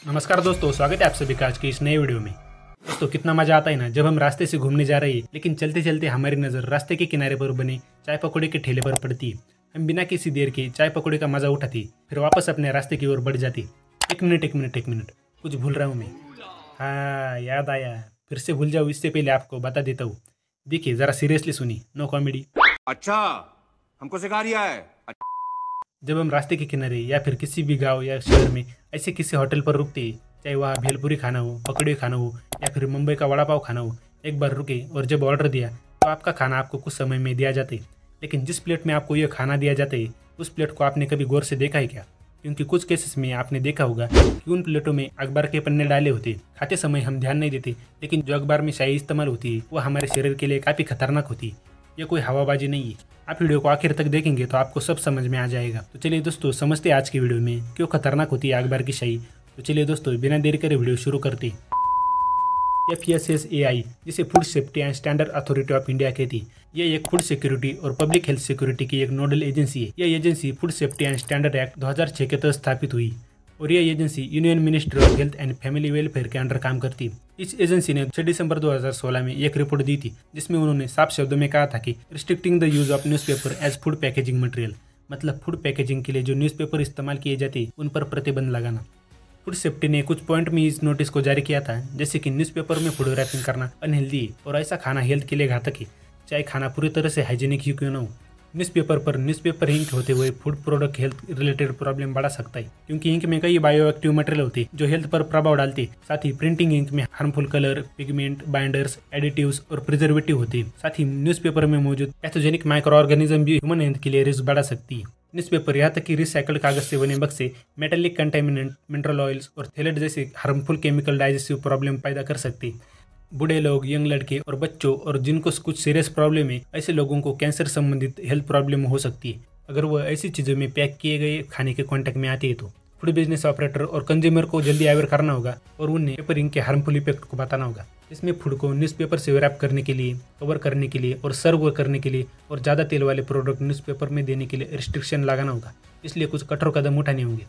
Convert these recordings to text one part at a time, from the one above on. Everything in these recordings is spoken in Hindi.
नमस्कार दोस्तों, स्वागत है आप सभी का आज की इस नए वीडियो में। दोस्तों, कितना मजा आता है ना जब हम रास्ते से घूमने जा रहे हैं लेकिन चलते चलते हमारी नज़र रास्ते के किनारे पर बने चाय पकौड़े के ठेले पर पड़ती है। हम बिना किसी देर के चाय पकौड़े का मजा उठाती, फिर वापस अपने रास्ते की ओर बढ़ जाती। एक मिनट, कुछ भूल रहा हूँ मैं। हाँ, याद आया। फिर से भूल जाऊँ इससे पहले आपको बता देता हूँ। देखिए, ज़रा सीरियसली सुनी, नो कॉमेडी। अच्छा, हमको सिखा रिया है। जब हम रास्ते के किनारे या फिर किसी भी गांव या शहर में ऐसे किसी होटल पर रुकते हैं, चाहे वहाँ भेलपुरी खाना हो, पकौड़े खाना हो या फिर मुंबई का वड़ा पाव खाना हो, एक बार रुके और जब ऑर्डर दिया तो आपका खाना आपको कुछ समय में दिया जाता है। लेकिन जिस प्लेट में आपको यह खाना दिया जाता है उस प्लेट को आपने कभी गौर से देखा है क्या? क्योंकि कुछ केसेस में आपने देखा होगा कि उन प्लेटों में अखबार के पन्ने डाले होते। खाते समय हम ध्यान नहीं देते, लेकिन जो अखबार में शाही इस्तेमाल होती है वो हमारे शरीर के लिए काफ़ी खतरनाक होती है। ये कोई हवाबाजी नहीं है। आप वीडियो को आखिर तक देखेंगे तो आपको सब समझ में आ जाएगा। तो चलिए दोस्तों, समझते हैं आज की वीडियो में क्यों खतरनाक होती है अखबार की शाही। तो चलिए दोस्तों, बिना देरी करे वीडियो शुरू करते हैं। FSSAI, जिसे food safety and standard authority of India कहती है, यह एक फूड सिक्योरिटी और पब्लिक हेल्थ सिक्योरिटी की एक नोडल एजेंसी है। यह agency food safety and standard act 2006 के तहत स्थापित हुई और यह agency union ministry of health and family welfare के अंडर काम करती है। इस एजेंसी ने 6 दिसंबर 2016 में एक रिपोर्ट दी थी जिसमें उन्होंने साफ शब्दों में कहा था कि restricting the use of newspaper as food packaging material, मतलब फूड पैकेजिंग के लिए जो न्यूज़पेपर इस्तेमाल किए जाते हैं उन पर प्रतिबंध लगाना। फूड सेफ्टी ने कुछ पॉइंट में इस नोटिस को जारी किया था, जैसे कि न्यूज़पेपर में फूड रैपिंग करना अनहेल्दी है और ऐसा खाना हेल्थ के लिए घातक है, चाहे खाना पूरी तरह से हाइजीनिक ही क्यों न हो। न्यूज़पेपर पर न्यूज़पेपर इंक होते हुए food product health related problem बढ़ा सकता है, क्योंकि इंक में कई बायो एक्टिव मटेरियल होते हैं जो हेल्थ पर प्रभाव डालते हैं। साथ ही प्रिंटिंग इंक में harmful colour, pigment, binders, additives और प्रिजर्वेटिव होते हैं। साथ ही न्यूज़पेपर में मौजूद पैथोजेनिक माइक्रो ऑर्गेनिज्म भी ह्यूमन हेल्थ के लिए रिस्क बढ़ा सकती है। न्यूज़पेपर यहाँ तक कि रिसाइकल्ड कागज से बने बक्से मेटेलिक कंटेमिनेंट, मिनरल ऑयल्स और थैलेट जैसे हार्मफुल केमिकल डाइजेस्टिव प्रॉब्लम पैदा कर सकते हैं। बूढ़े लोग, यंग लड़के और बच्चों और जिनको कुछ सीरियस प्रॉब्लम है, ऐसे लोगों को कैंसर संबंधित हेल्थ प्रॉब्लम हो सकती है अगर वह ऐसी चीज़ों में पैक किए गए खाने के कांटेक्ट में आती है। तो फूड बिजनेस ऑपरेटर और कंज्यूमर को जल्दी अवेयर करना होगा और उन्हें पेपर इंक के हार्मफुल इफेक्ट को बताना होगा। इसमें फूड को न्यूज़पेपर से रैप करने के लिए, कवर करने के लिए और सर्व करने के लिए और ज़्यादा तेल वाले प्रोडक्ट न्यूज़पेपर में देने के लिए रिस्ट्रिक्शन लगाना होगा। इसलिए कुछ कठोर कदम उठाने होंगे।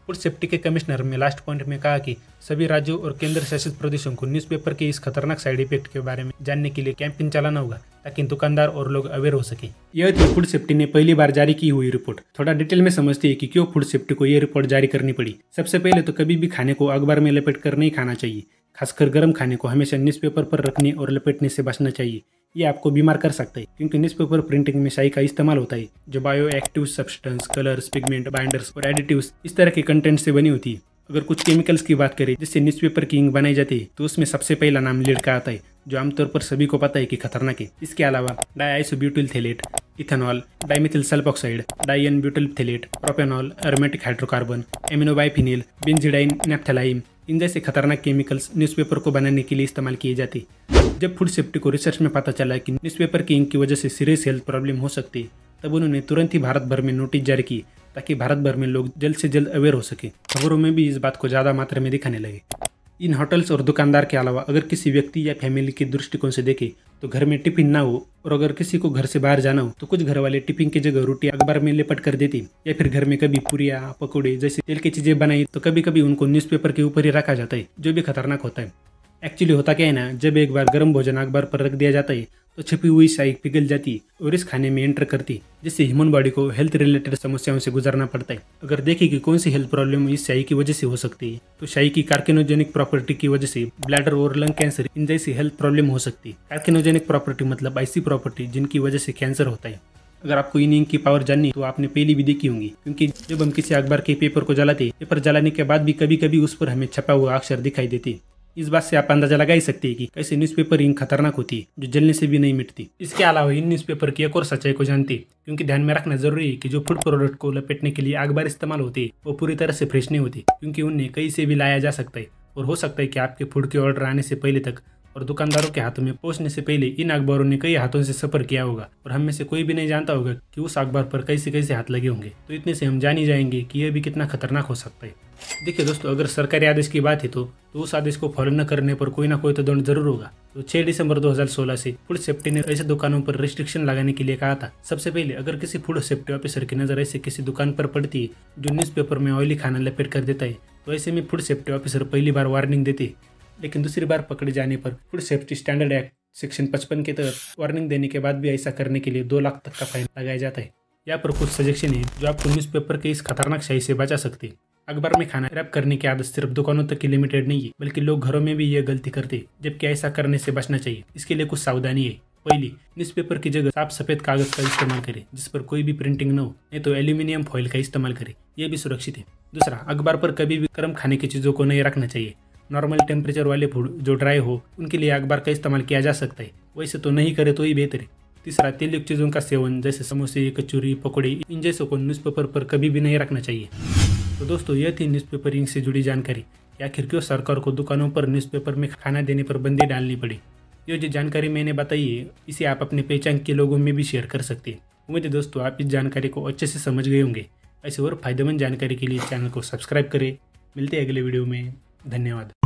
फूड सेफ्टी के कमिश्नर ने लास्ट पॉइंट में कहा कि सभी राज्यों और केंद्र शासित प्रदेशों को न्यूज़पेपर के इस खतरनाक साइड इफेक्ट के बारे में जानने के लिए कैंपेन चलाना होगा ताकि दुकानदार और लोग अवेयर हो सके। यह थी फूड सेफ्टी ने पहली बार जारी की हुई रिपोर्ट। थोड़ा डिटेल में समझते हैं कि क्यों फूड सेफ्टी को यह रिपोर्ट जारी करनी पड़ी। सबसे पहले तो कभी भी खाने को अखबार में लपेट कर नहीं खाना चाहिए। खासकर गर्म खाने को हमेशा न्यूज़पेपर पर रखने और लपेटने से बचना चाहिए। ये आपको बीमार कर सकता है, क्योंकि न्यूज़पेपर प्रिंटिंग में स्याही का इस्तेमाल होता है जो bio active substance, colours, pigment, binders और एडिटिव्स इस तरह के कंटेंट से बनी होती है। अगर कुछ केमिकल्स की बात करें जिससे न्यूज़पेपर की इंक बनाई जाती है तो उसमें सबसे पहला नाम लीड का आता है, जो आमतौर पर सभी को पता है कि खतरनाक है। इसके अलावा diisobutyl phthalate, ethanol, dimethyl sulfoxide, di n butyl phthalate, propanol, aromatic hydrocarbon, aminobiphenyl, benzidine naphthalene, इन जैसे खतरनाक केमिकल्स न्यूज़पेपर को बनाने के लिए इस्तेमाल किए जाते। जब फूड सेफ्टी को रिसर्च में पता चला कि न्यूज़पेपर की इंक की वजह से सीरियस हेल्थ प्रॉब्लम हो सकती है, तब उन्होंने तुरंत ही भारत भर में नोटिस जारी की ताकि भारत भर में लोग जल्द से जल्द अवेयर हो सके। खबरों में भी इस बात को ज़्यादा मात्रा में दिखाने लगे। इन होटल्स और दुकानदार के अलावा अगर किसी व्यक्ति या फैमिली के दृष्टिकोण से देखें तो घर में टिफिन ना हो और अगर किसी को घर से बाहर जाना हो तो कुछ घर वाले टिफिन की जगह रोटी अखबार में लिपट कर देती, या फिर घर में कभी पूरियाँ, पकौड़े जैसे तेल की चीज़ें बनाई तो कभी कभी उनको न्यूज़पेपर के ऊपर ही रखा जाता है, जो भी खतरनाक होता है। एक्चुअली होता क्या है ना, जब एक बार गर्म भोजन अखबार पर रख दिया जाता है तो छिपी हुई स्याही पिघल जाती है और इस खाने में एंटर करती है, जिससे ह्यूमन बॉडी को हेल्थ रिलेटेड समस्याओं से गुजरना पड़ता है। अगर देखें कि कौन सी हेल्थ प्रॉब्लम इस स्याही की वजह से हो सकती है तो स्याही की कार्किनोजेनिक प्रॉपर्टी की वजह से ब्लैडर और लंग कैंसर इन जैसी हेल्थ प्रॉब्लम हो सकती है। कार्किनोजेनिक प्रॉपर्टी मतलब ऐसी प्रॉपर्टी जिनकी वजह से कैंसर होता है। अगर आपको इन इंक की पावर जाननी तो आपने पहली भी देखी होंगी, क्योंकि जब हम किसी अखबार के पेपर को जलाते, पेपर जलाने के बाद भी कभी कभी उस पर हमें छपा हुआ अक्षर दिखाई देती। इस बात से आप अंदाजा लगा ही सकते हैं कि कैसे न्यूज़पेपर इंक खतरनाक होती है जो जलने से भी नहीं मिटती। इसके अलावा इन न्यूज़पेपर की एक और सच्चाई को जानती है, क्योंकि ध्यान में रखना जरूरी है कि जो फूड प्रोडक्ट को लपेटने के लिए अखबार इस्तेमाल होती है वो पूरी तरह से फ्रेश नहीं होती, क्योंकि उन्हें कहीं से भी लाया जा सकता है और हो सकता है कि आपके फूड के ऑर्डर आने से पहले तक और दुकानदारों के हाथों में पहुंचने से पहले इन अखबारों ने कई हाथों से सफर किया होगा और हम में से कोई भी नहीं जानता होगा कि उस अखबार पर कैसे कैसे हाथ लगे होंगे। तो इतने से हम जान ही जाएंगे कि यह भी कितना खतरनाक हो सकता है। देखिए दोस्तों, अगर सरकारी आदेश की बात है तो उस आदेश को फॉलो न करने पर कोई ना कोई तो दंड जरूर होगा। तो 6 दिसंबर 2016 से फूड सेफ्टी ने ऐसे दुकानों पर रिस्ट्रिक्शन लगाने के लिए कहा था। सबसे पहले अगर किसी फूड सेफ्टी ऑफिसर की नजर ऐसे किसी दुकान पर पड़ती है जो न्यूज़पेपर में ऑयली खाना लपेट कर देता है, तो ऐसे में फूड सेफ्टी ऑफिसर पहली बार वार्निंग देते, लेकिन दूसरी बार पकड़े जाने पर food safety standard act section 55 के तहत वार्निंग देने के बाद भी ऐसा करने के लिए 2 लाख तक का फाइन लगाया जाता है। यहाँ पर कुछ सजेशन है जो आपको न्यूज़पेपर के इस खतरनाक शाही से बचा सकते हैं। अखबार में खाना रैप करने की आदत सिर्फ दुकानों तक ही लिमिटेड नहीं है, बल्कि लोग घरों में भी यह गलती करते हैं, जबकि ऐसा करने से बचना चाहिए। इसके लिए कुछ सावधानी है। पहली, न्यूज़पेपर की जगह साफ सफेद कागज का इस्तेमाल करें जिस पर कोई भी प्रिंटिंग न हो, नहीं तो एल्यूमिनियम फॉइल का इस्तेमाल करें, यह भी सुरक्षित है। दूसरा, अखबार पर कभी भी गर्म खाने की चीज़ों को नहीं रखना चाहिए। नॉर्मल टेम्परेचर वाले फूड जो ड्राई हो उनके लिए अखबार का इस्तेमाल किया जा सकता है, वैसे तो नहीं करे तो ही बेहतर है। तीसरा, तेलयुक्त चीज़ों का सेवन जैसे समोसे, कचौरी, पकौड़े, इन जैसों को न्यूज़पेपर पर कभी भी नहीं रखना चाहिए। तो दोस्तों, यह थी न्यूज़पेपरिंग से जुड़ी जानकारी कि आखिर क्यों सरकार को दुकानों पर न्यूज़पेपर में खाना देने पर बंदी डालनी पड़ी। ये जो जानकारी मैंने बताई है इसे आप अपने पहचान के लोगों में भी शेयर कर सकते हैं। उम्मीद है दोस्तों आप इस जानकारी को अच्छे से समझ गए होंगे। ऐसे और फायदेमंद जानकारी के लिए चैनल को सब्सक्राइब करें। मिलते हैं अगले वीडियो में। धन्यवाद।